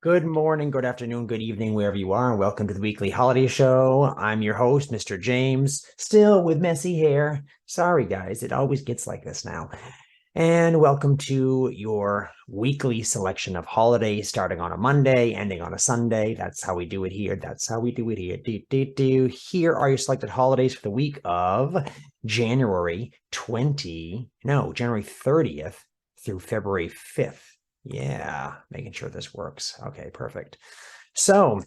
Good morning, good afternoon, good evening, wherever you are, and welcome to the weekly holiday show. I'm your host, Mr. James, still with messy hair. Sorry, guys, it always gets like this now. And welcome to your weekly selection of holidays, starting on a Monday, ending on a Sunday. That's how we do it here. That's how we do it here. Here are your selected holidays for the week of January 30th through February 5th. Yeah, making sure this works. Okay, perfect. So,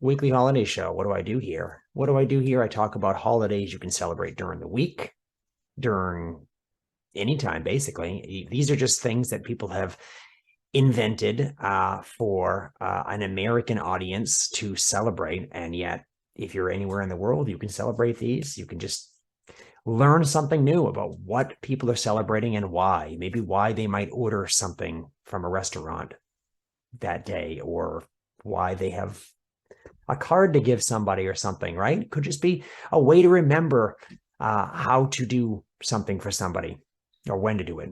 weekly holiday show. What do I do here? What do I do here? I talk about holidays you can celebrate during the week, during any time, basically. These are just things that people have invented for an American audience to celebrate. And yet, if you're anywhere in the world, you can celebrate these. You can just learn something new about what people are celebrating and why. Maybe why they might order something from a restaurant that day, or why they have a card to give somebody or something, right? It could just be a way to remember how to do something for somebody or when to do it.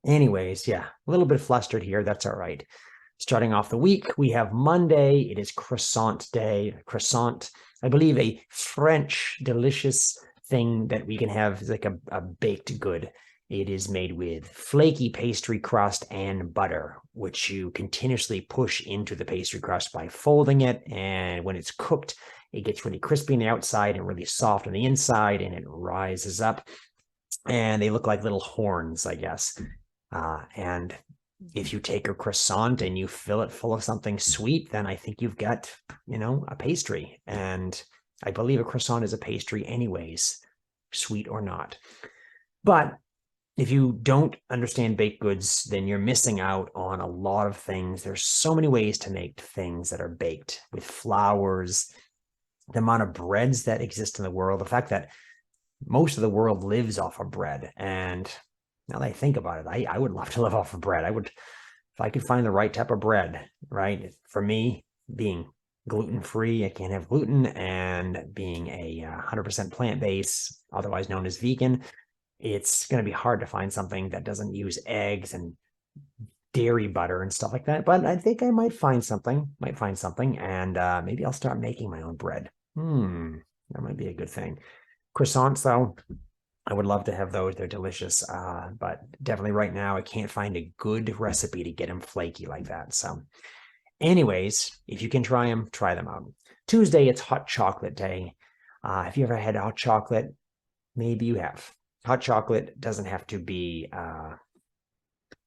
Anyways, yeah, a little bit flustered here. That's all right. Starting off the week, we have Monday. It is Croissant Day. Croissant, I believe, a French delicious thing that we can have, like a baked good. It is made with flaky pastry crust and butter, which you continuously push into the pastry crust by folding it. And when it's cooked, it gets really crispy on the outside and really soft on the inside, and it rises up. And they look like little horns, I guess. And if you take a croissant and you fill it full of something sweet, then I think you've got, a pastry. And I believe a croissant is a pastry anyways, sweet or not. But if you don't understand baked goods, then you're missing out on a lot of things. There's so many ways to make things that are baked with flours, the amount of breads that exist in the world, the fact that most of the world lives off of bread. And now that I think about it, I would love to live off of bread. I would, if I could find the right type of bread, right? For me, being gluten-free, I can't have gluten, and being a 100% plant-based, otherwise known as vegan, it's going to be hard to find something that doesn't use eggs and dairy butter and stuff like that. But I think I might find something, and maybe I'll start making my own bread. That might be a good thing. Croissants, though, I would love to have those. They're delicious. But definitely right now, I can't find a good recipe to get them flaky like that. So anyways, if you can try them out. Tuesday, it's hot chocolate day. Have you ever had hot chocolate? Maybe you have. Hot chocolate doesn't have to be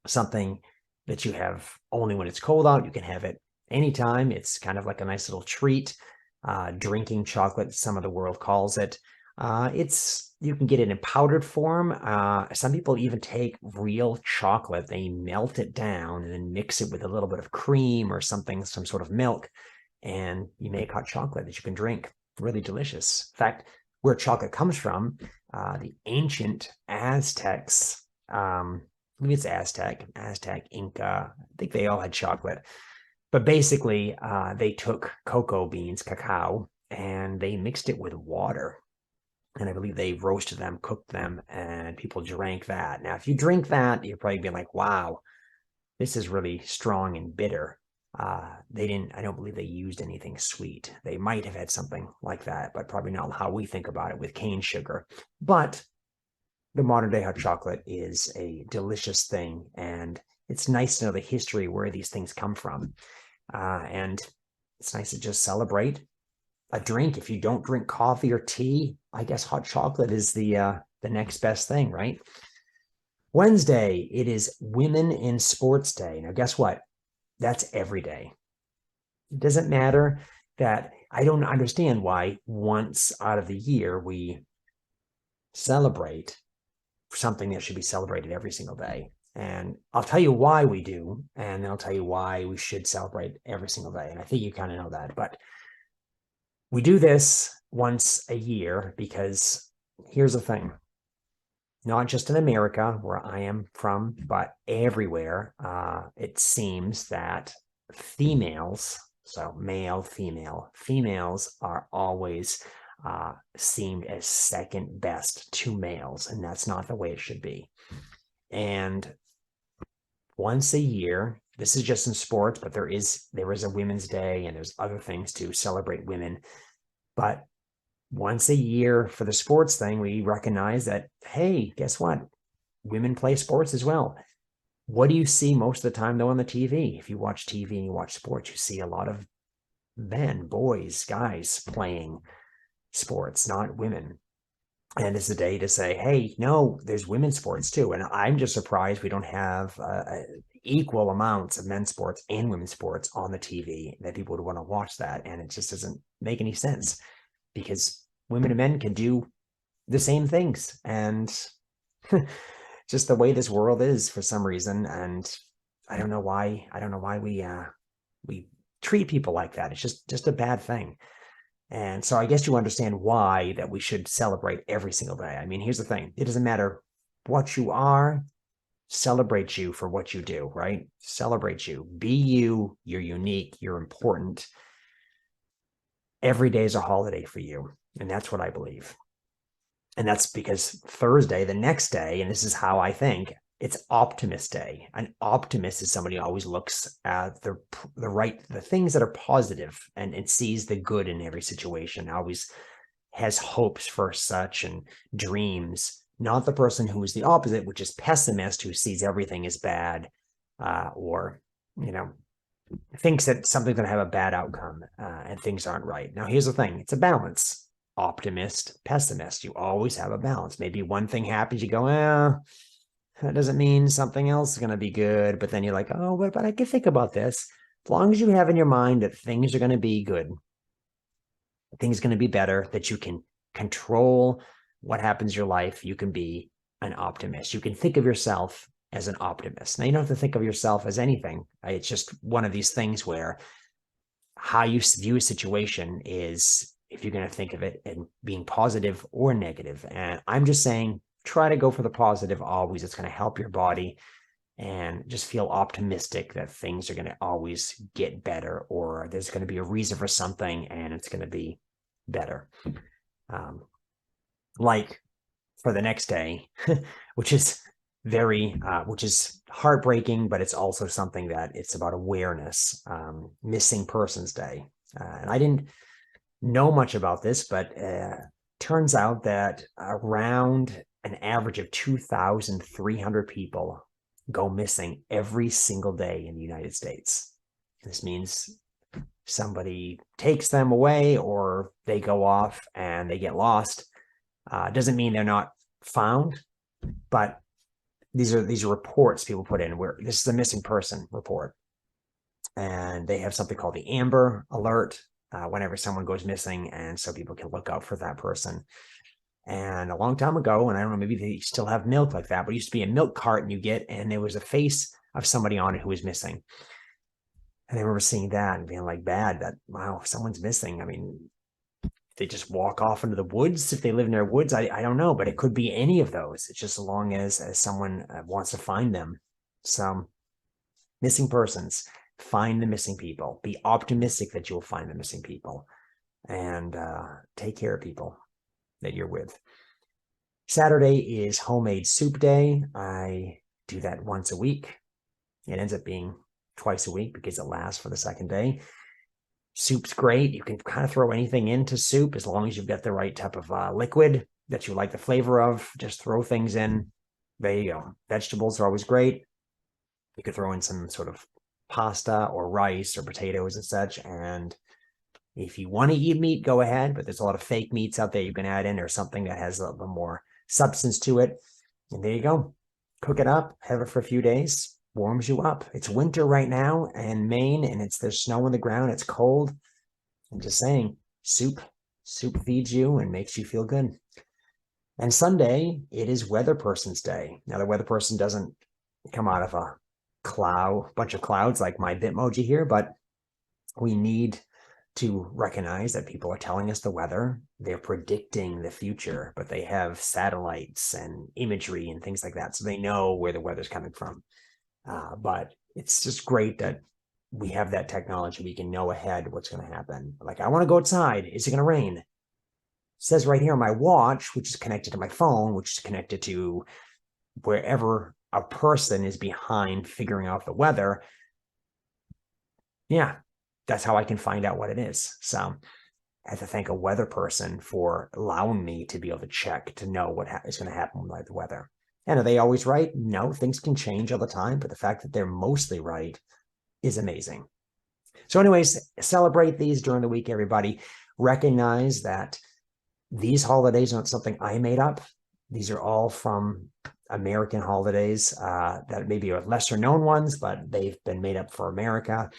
something that you have only when it's cold out. You can have it anytime. It's kind of like a nice little treat. Drinking chocolate, some of the world calls it. You can get it in powdered form. Some people even take real chocolate, they melt it down and then mix it with a little bit of cream or something, some sort of milk, and you make hot chocolate that you can drink. Really delicious. In fact, where chocolate comes from, the ancient Aztecs, maybe it's Aztec, Inca, I think they all had chocolate. But basically, they took cocoa beans, cacao, and they mixed it with water. And I believe they roasted them, cooked them, and people drank that. Now, if you drink that, you're probably be like, wow, this is really strong and bitter. I don't believe they used anything sweet. They might have had something like that, but probably not how we think about it with cane sugar. But the modern day hot chocolate is a delicious thing, and it's nice to know the history where these things come from. And it's nice to just celebrate a drink. If you don't drink coffee or tea, I guess hot chocolate is the next best thing, right? Wednesday, it is Women in Sports Day. Now, guess what? That's every day. It doesn't matter that I don't understand why once out of the year we celebrate something that should be celebrated every single day. And I'll tell you why we do, and then I'll tell you why we should celebrate every single day. And I think you kind of know that, but we do this once a year because here's the thing. Not just in America, where I am from, but everywhere, it seems that females, so male, females are always seemed as second best to males, and that's not the way it should be. And once a year, this is just in sports, but there is a Women's Day and there's other things to celebrate women. But once a year for the sports thing, we recognize that, hey, guess what? Women play sports as well. What do you see most of the time, though, on the TV? If you watch TV and you watch sports, you see a lot of men, boys, guys playing sports, not women. And it's a day to say, hey, no, there's women's sports too. And I'm just surprised we don't have equal amounts of men's sports and women's sports on the TV, that people would want to watch that. And it just doesn't make any sense, because women and men can do the same things. And just the way this world is for some reason. And I don't know why we treat people like that. It's just a bad thing. And so I guess you understand why that we should celebrate every single day. I mean, here's the thing. It doesn't matter what you are, celebrate you for what you do, right? Celebrate you. Be you. You're unique. You're important. Every day is a holiday for you. And that's what I believe. And that's because Thursday, the next day, and this is how I think, it's Optimist Day. An optimist is somebody who always looks at the things that are positive and sees the good in every situation, always has hopes for such and dreams, not the person who is the opposite, which is pessimist, who sees everything as bad, or, thinks that something's going to have a bad outcome and things aren't right. Now, here's the thing. It's a balance. Optimist, pessimist. You always have a balance. Maybe one thing happens, you go, that doesn't mean something else is going to be good. But then you're like, oh, but I can think about this. As long as you have in your mind that things are going to be good, things are going to be better, that you can control what happens in your life, you can be an optimist. You can think of yourself as an optimist. Now, you don't have to think of yourself as anything. It's just one of these things where how you view a situation is if you're going to think of it in being positive or negative. And I'm just saying, try to go for the positive always. It's going to help your body, and just feel optimistic that things are going to always get better, or there's going to be a reason for something and it's going to be better. Like for the next day, which is which is heartbreaking, but it's also something that it's about awareness, Missing Persons Day. And I didn't know much about this, but turns out that around an average of 2,300 people go missing every single day in the United States. This means somebody takes them away, or they go off and they get lost. Doesn't mean they're not found, but these are reports people put in, where this is a missing person report. And they have something called the Amber Alert whenever someone goes missing. And so people can look out for that person. And a long time ago, and I don't know, maybe they still have milk like that, but it used to be a milk carton you get, and there was a face of somebody on it who was missing. And I remember seeing that and being like, bad, that, wow, someone's missing. I mean, they just walk off into the woods, if they live in their woods, I don't know, but it could be any of those. It's just as long as someone wants to find them. So missing persons, find the missing people, be optimistic that you'll find the missing people, and take care of people that you're with. Saturday is Homemade Soup Day. I do that once a week. It ends up being twice a week because it lasts for the second day. Soup's great. You can kind of throw anything into soup as long as you've got the right type of liquid that you like the flavor of. Just throw things in. There you go. Vegetables are always great. You could throw in some sort of pasta or rice or potatoes and such. And if you want to eat meat, go ahead. But there's a lot of fake meats out there you can add in, or something that has a little more substance to it. And there you go. Cook it up. Have it for a few days. Warms you up. It's winter right now in Maine, and there's snow on the ground. It's cold. I'm just saying, soup feeds you and makes you feel good. And Sunday, it is Weather Person's Day. Now, the weather person doesn't come out of a bunch of clouds like my Bitmoji here, but we need to recognize that people are telling us the weather. They're predicting the future, but they have satellites and imagery and things like that, so they know where the weather's coming from. But it's just great that we have that technology. We can know ahead what's going to happen. Like, I want to go outside. Is it going to rain? It says right here on my watch, which is connected to my phone, which is connected to wherever a person is behind figuring out the weather. Yeah, that's how I can find out what it is. So I have to thank a weather person for allowing me to be able to check to know what is going to happen with the weather. And are they always right? No, things can change all the time, but the fact that they're mostly right is amazing. So, anyways, celebrate these during the week, everybody. Recognize that these holidays aren't something I made up. These are all from American holidays that maybe are lesser known ones, but they've been made up for America.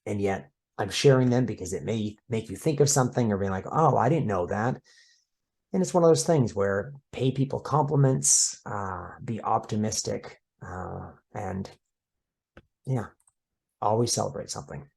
And yet I'm sharing them because it may make you think of something or be like, oh, I didn't know that. And it's one of those things where pay people compliments, be optimistic, and yeah, always celebrate something.